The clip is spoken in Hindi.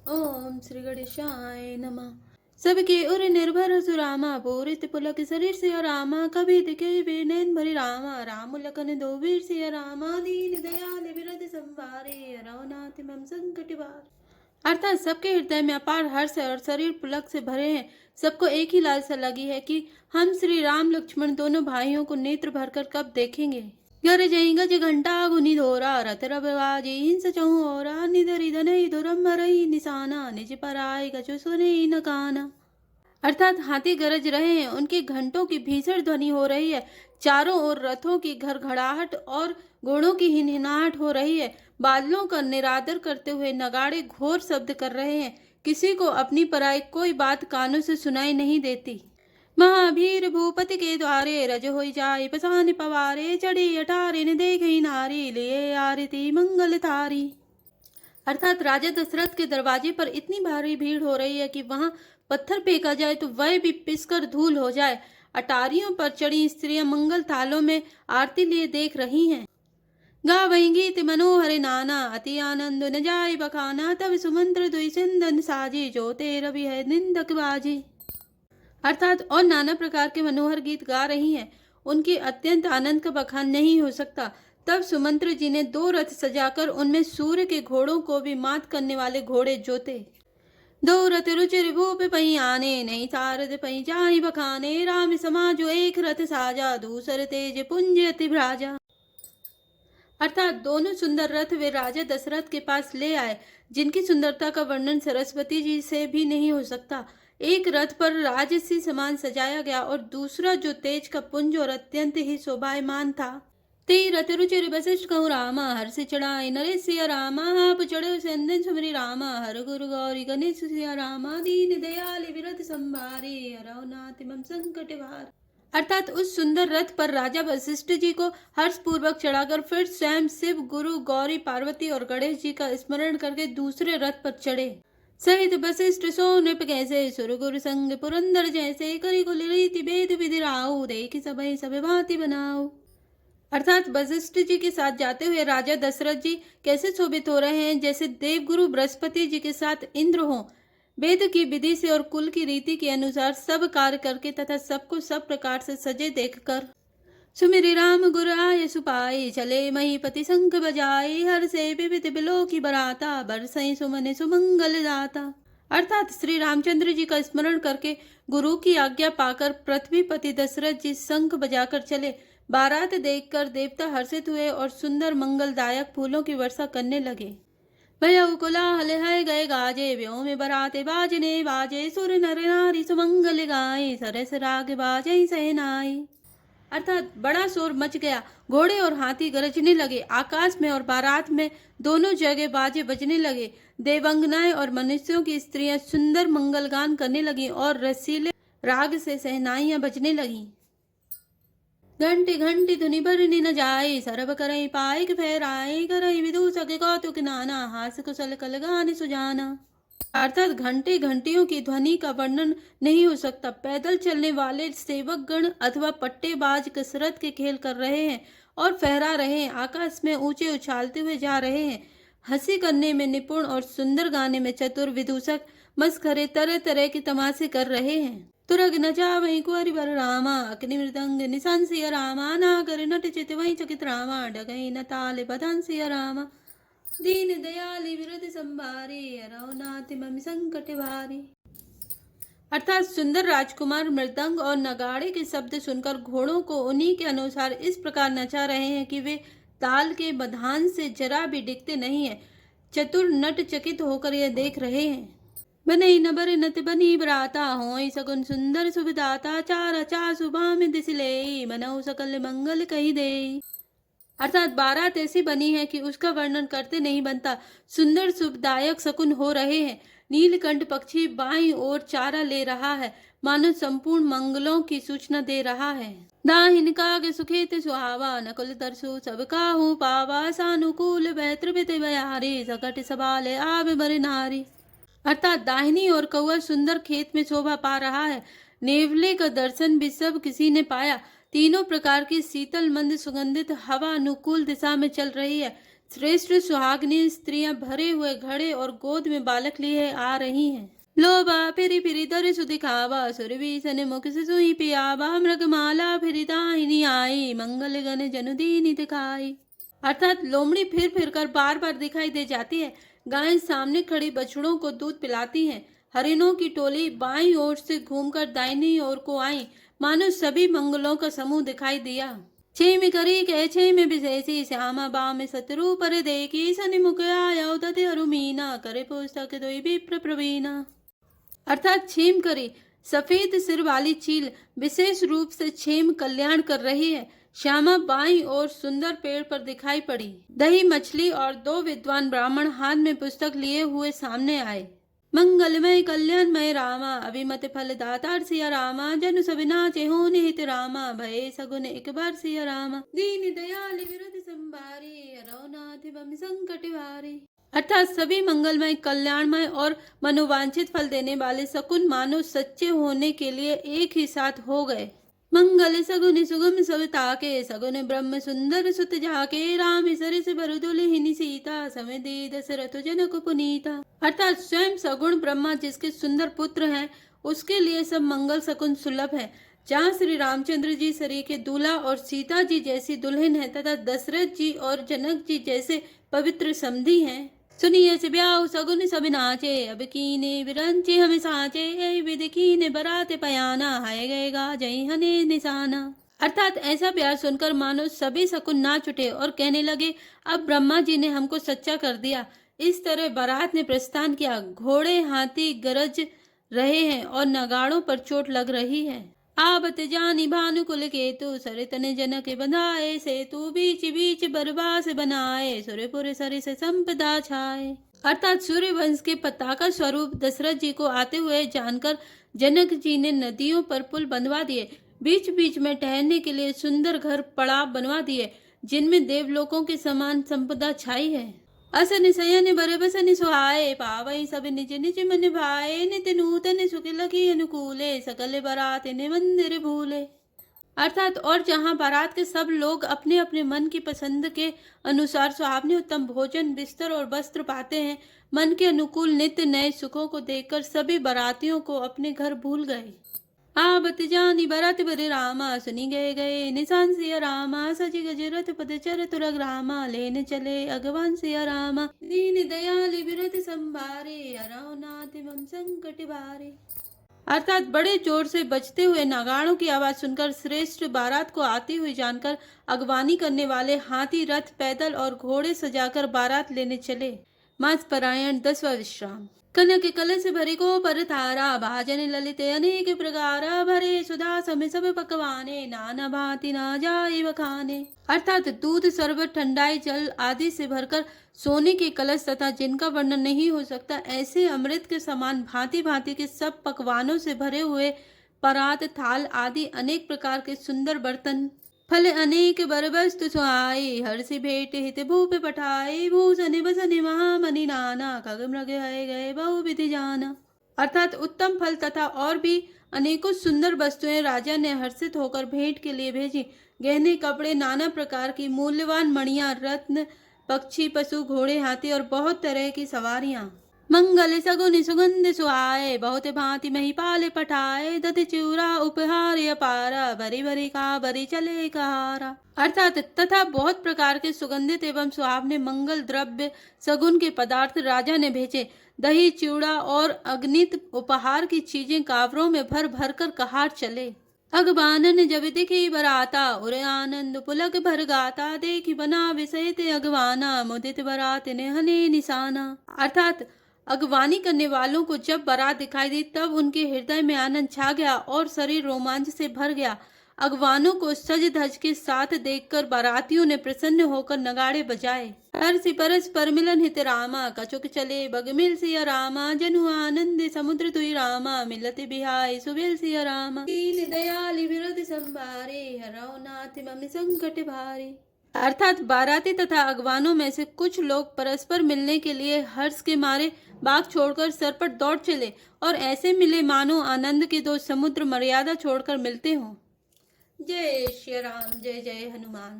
ओम श्री गणेशाय नमः। सबके उर निर्भर सुरामा पूरित पुलक शरीर सिया रामा कभी दिखे वे नैन भरी रामा राम लखन दो वीर सिया रामा दीन दयाल विरद संवारे रघुनाथ मम संकट वार। अर्थात सबके हृदय में अपार हर्ष है और शरीर पुलक से भरे हैं। सबको एक ही लालसा लगी है कि हम श्री राम लक्ष्मण दोनों भाइयों को नेत्र भरकर कब देखेंगे। घर जई गज घंटा गुनी धोरा रथ रबाजी हिंस चहु और निधरि धनई धुरम मरई निशाना निज पराय गजु सुने न काना। अर्थात हाथी गरज रहे हैं, उनके घंटों की भीषण ध्वनि हो रही है। चारों ओर रथों की घड़घड़ाहट और घोड़ों की हिनहिनाहट हो रही है। बादलों का निरादर करते हुए नगाड़े घोर शब्द कर रहे हैं। किसी को अपनी पराई कोई बात कानों से सुनाई नहीं देती। महावीर भूपति के द्वारे रज होई जाय पसान पवारे चढ़ी अठारे ने देखी नारी लिए आरती मंगल थारी। अर्थात राजा दशरथ के दरवाजे पर इतनी भारी भीड़ हो रही है कि वहां पत्थर फेंका जाए तो वह भी पिसकर धूल हो जाए। अटारियों पर चढ़ी स्त्रियां मंगल थालों में आरती लिए देख रही हैं। गावई गीत मनोहर नाना अति आनंद न जाय बखाना तब सुमंत्र दुई सिंदन साजी जो तेरा भी है निंदक बाजी। अर्थात और नाना प्रकार के मनोहर गीत गा रही हैं। उनके अत्यंत आनंद का बखान नहीं हो सकता। तब सुमंत्र जी ने 2 रथ सजाकर उनमें सूर्य के घोड़ों को भी मात करने वाले घोड़े जोते। 2 रथ रुचिर भूप पही आने नहीं सारद पही जाहि बखाने राम समाजो एक रथ साजा दूसर तेज पुंज अति भ्राजा। अर्थात दोनों सुंदर रथ वे राजा दशरथ के पास ले आए, जिनकी सुंदरता का वर्णन सरस्वती जी से भी नहीं हो सकता। एक रथ पर राजसी समान सजाया गया और दूसरा जो तेज का पुंज और अत्यंत ही शोभायमान था। ते रथ रुचिर वशिष्ठ कहु रामा हर से चढ़ाए नरेश सिया रामा आप चढ़ो चंदन सुमरी रामा हर गुरु गौरी गणेश सिया रामा दीन दयाल विरत संभारे रघुनाथ मम संकट वार। अर्थात उस सुंदर रथ पर राजा वशिष्ठ जी को हर्ष पूर्वक चढ़ाकर फिर स्वयं शिव गुरु गौरी पार्वती और गणेश जी का स्मरण करके दूसरे रथ पर चढ़े। सहित वशिष्ठ सो नृप कैसे सुर गुरु संग पुरंदर जैसे करी कुल रीति भेद विधि राऊ देखी सबई सब भांति बनाओ। अर्थात वशिष्ठ जी के साथ जाते हुए राजा दशरथ जी कैसे शोभित हो रहे हैं, जैसे देवगुरु बृहस्पति जी के साथ इंद्र हों। वेद की विधि से और कुल की रीति के अनुसार सब कार्य करके तथा सबको सब प्रकार से सजे देखकर सुमिरि राम गुर आय सुपाई चले महीपति शंख बजाई हर से विविध बिलो की बराता बरसई सुमन सुमंगल दाता। अर्थात श्री रामचंद्र जी का स्मरण करके गुरु की आज्ञा पाकर पृथ्वीपति दशरथ जी शंख बजाकर चले। बारात देखकर देवता हर्षित हुए और सुंदर मंगलदायक फूलों की वर्षा करने लगे। भयउ कोलाहल है गए गाजे व्योम में बराते बाजने बाजे सुर नर नारी सुमंगल गाये सरस राग बाजे सहनाई। अर्थात बड़ा शोर मच गया। घोड़े और हाथी गरजने लगे। आकाश में और बारात में दोनों जगह बाजे बजने लगे। देवंगनाएं और मनुष्यों की स्त्रियां सुंदर मंगलगान करने लगीं और रसीले राग से सहनाइयां बजने लगीं। घंटी घंटी धुनि भरनी न जाए सरब करई पाइक फहराए करई विदूषक कौतुक नाना हास कुशल कल गान सुजाना। अर्थात घंटे घंटियों की ध्वनि का वर्णन नहीं हो सकता। पैदल चलने वाले सेवक गण अथवा पट्टेबाज कसरत के खेल कर रहे हैं और फहरा रहे हैं। आकाश में ऊंचे उछालते हुए जा रहे हैं। हंसी करने में निपुण और सुंदर गाने में चतुर विदूषक मस्खरे तरह तरह के तमाशे कर रहे हैं। तुरग न जावई कुंवरी वर रामा अग्नि मृदंग निशंसिय रामा नागर नट चित वही चकित रामा डगई न ताल बदंसिय रामा दीन दयाली विरद संभारे रघुनाथ मम संकट भारी। अर्थात सुंदर राजकुमार मृदंग और नगाड़े के शब्द सुनकर घोड़ों को उन्हीं के अनुसार इस प्रकार नचा रहे हैं कि वे ताल के बधान से जरा भी डिगते नहीं है। चतुर नट चकित होकर यह देख रहे हैं। बनई नबर नत बनी बराता होई सगुन सुंदर सुविदाता चार चा सुबह में दिसले मनऊ सकल मंगल कही दे। अर्थात बारात ऐसी बनी है कि उसका वर्णन करते नहीं बनता। सुंदर शुभदायक शकुन हो रहे हैं। नीलकंठ पक्षी बाईं ओर चारा ले रहा है, मानो संपूर्ण मंगलों की सूचना दे रहा है। दाहिन काग सुखेत सुहावा नकुल तरसु सब काहू पावा सानुकूल बैत्र बयारे सकट सबाल आब बर नारी। अर्थात दाहिनी ओर कौआ सुंदर खेत में शोभा पा रहा है। नेवले का दर्शन भी सब किसी ने पाया। तीनों प्रकार की शीतल मंद सुगंधित हवा अनुकूल दिशा में चल रही है। श्रेष्ठ सुहागनी स्त्रियां भरे हुए घड़े और गोद में बालक लिए आ रही हैं। लोबा फिरी फिरी दर सुदिखावा सुरभि सन मुख से सुई पियावा मृगमाला फिरी दाहिनी आई मंगल गण जनुदीनी दिखाई। अर्थात लोमड़ी फिर फिर कर बार बार दिखाई दे जाती है। गायें सामने खड़ी बछड़ों को दूध पिलाती हैं। हरिणों की टोली बाईं ओर से घूमकर दाहिनी ओर को आई, मानो सभी मंगलों का समूह दिखाई दिया। छेम करी के छेम विशेषी श्यामा बाम शत्रु पर देखी सनि मुख आया उदति अरुमीना करे पुस्तक दोई विप्र प्रवीणा। अर्थात छेम करी सफेद सिर वाली चील विशेष रूप से छेम कल्याण कर रही है। श्यामा बाईं ओर सुंदर पेड़ पर दिखाई पड़ी। दही मछली और 2 विद्वान ब्राह्मण हाथ में पुस्तक लिए हुए सामने आए। मंगलमय कल्याणमय रामा अभिमत फल दातार सिया रामा जनु सब नाचे हो निहित रामा भय सगुन एक बार सिया रामा दीन दयाल विरध संभारे रौनाथ बम संकट भारे। अर्थात सभी मंगलमय कल्याणमय और मनोवांछित फल देने वाले सकुन मानो सच्चे होने के लिए एक ही साथ हो गए। मंगल सगुन सुगम सब ताके सगुन ब्रह्म सुंदर सुत जाके राम सरिस बरुदुलहिनी सीता समय दे दशरथ जनक पुनीता। अर्थात स्वयं सगुण ब्रह्मा जिसके सुंदर पुत्र हैं, उसके लिए सब मंगल सकुन सुलभ है। जहाँ श्री रामचंद्र जी सरी के दूल्हा और सीता जी जैसी दुल्हन है तथा दशरथ जी और जनक जी जैसे पवित्र समधी हैं। सुनिए से ब्याह सगुन सब नाचे अब कीने विरंचे हमें साचे ए विद कीने बराते पयाना हाय गएगा जय हने निशाना। अर्थात ऐसा प्यार सुनकर मानो सभी सकुन नाच उठे और कहने लगे अब ब्रह्मा जी ने हमको सच्चा कर दिया। इस तरह बारात ने प्रस्थान किया। घोड़े हाथी गरज रहे हैं और नगाड़ों पर चोट लग रही है। आवत जानी भानुकुल केतु सरितने जनक बंधाए सेतु बीच बीच बरबास बनाए सुरपुर सरि से संपदा छाए। अर्थात सूर्य वंश के पताका स्वरूप दशरथ जी को आते हुए जानकर जनक जी ने नदियों पर पुल बंधवा दिए। बीच बीच में ठहरने के लिए सुंदर घर पड़ाव बनवा दिए जिनमें देवलोकों के समान संपदा छाई है। असन सयन बर बसन सुहाए पावई सब निज निज मन भाए नित नूतन सुख लगी अनुकूले सकल बारात ने मंदिर भूले। अर्थात और जहाँ बारात के सब लोग अपने अपने मन की पसंद के अनुसार सुहावने उत्तम भोजन बिस्तर और वस्त्र पाते हैं, मन के अनुकूल नित्य नए सुखों को देखकर सभी बारातियों को अपने घर भूल गए। आवत जानी बरात बरे रामा सुनी गए गए निशान सिया रामा सजी गजरथ पद चर तुरग रामा लेने चले अगवान सिया रामा दीन दयाल विरत संभारे अरौनाथ मम संकट भारे। अर्थात बड़े जोर से बजते हुए नगाड़ों की आवाज सुनकर श्रेष्ठ बारात को आती हुई जानकर अगवानी करने वाले हाथी रथ पैदल और घोड़े सजाकर बारात लेने चले। मास परायण 10वां विश्राम। कनक कलश भरे को पर थारा भाजन ललित अनेक प्रकार भरे सुधा समय सब पकवाने नाना भांति ना जाए बखाने। अर्थात दूध शरबत ठंडाई जल आदि से भरकर सोने के कलश तथा जिनका वर्णन नहीं हो सकता ऐसे अमृत के समान भांति भांति के सब पकवानों से भरे हुए परात थाल आदि अनेक प्रकार के सुंदर बर्तन फल अनेक बरबस्तु सुहाई हर्षि भेंट हित भूप पठाए भूषण बसन महामणि नाना खग मृग है गए बहु विधि जाना। अर्थात उत्तम फल तथा और भी अनेकों सुंदर वस्तुएं राजा ने हर्षित होकर भेंट के लिए भेजी। गहने कपड़े नाना प्रकार की मूल्यवान मणियां रत्न पक्षी पशु घोड़े हाथी और बहुत तरह की सवारियां। मंगल सगुन सुगंध सुहाए बहुत भांति महिपाल पठाए दध चूरा उपहार अपारा भरी भरी का भरी चले कहारा। अर्थात तथा बहुत प्रकार के सुगंधित एवं सुहावने मंगल द्रव्य सगुन के पदार्थ राजा ने भेजे। दही चूड़ा और अग्नित उपहार की चीजें कावरों में भर भर कर कहार चले। अगवानन जब दिखी बराता उरे आनंद पुलक भर गाता देखी बना विषयत अगवाना मुदित बरात ने हने निशाना। अर्थात अगवानी करने वालों को जब बारात दिखाई दी तब उनके हृदय में आनंद छा गया और शरीर रोमांच से भर गया। अगवानों को सज धज के साथ देखकर बारातियों ने प्रसन्न होकर नगाड़े बजाए। हर्षि परस पर मिलन हित रामा कछुक चले बग मिल सिया रामा जनु आनंद समुद्र तुई रामा मिलत बिहाय सुबेल सिया रामा दीन दयाल विरध संभारे हरौनाथ मम संकट भारे। अर्थात बाराती तथा अगवानों में से कुछ लोग परस्पर मिलने के लिए हर्ष के मारे बाग छोड़कर सरपट दौड़ चले और ऐसे मिले मानो आनंद के 2 समुद्र मर्यादा छोड़कर मिलते हों। जय श्री राम जय जय हनुमान।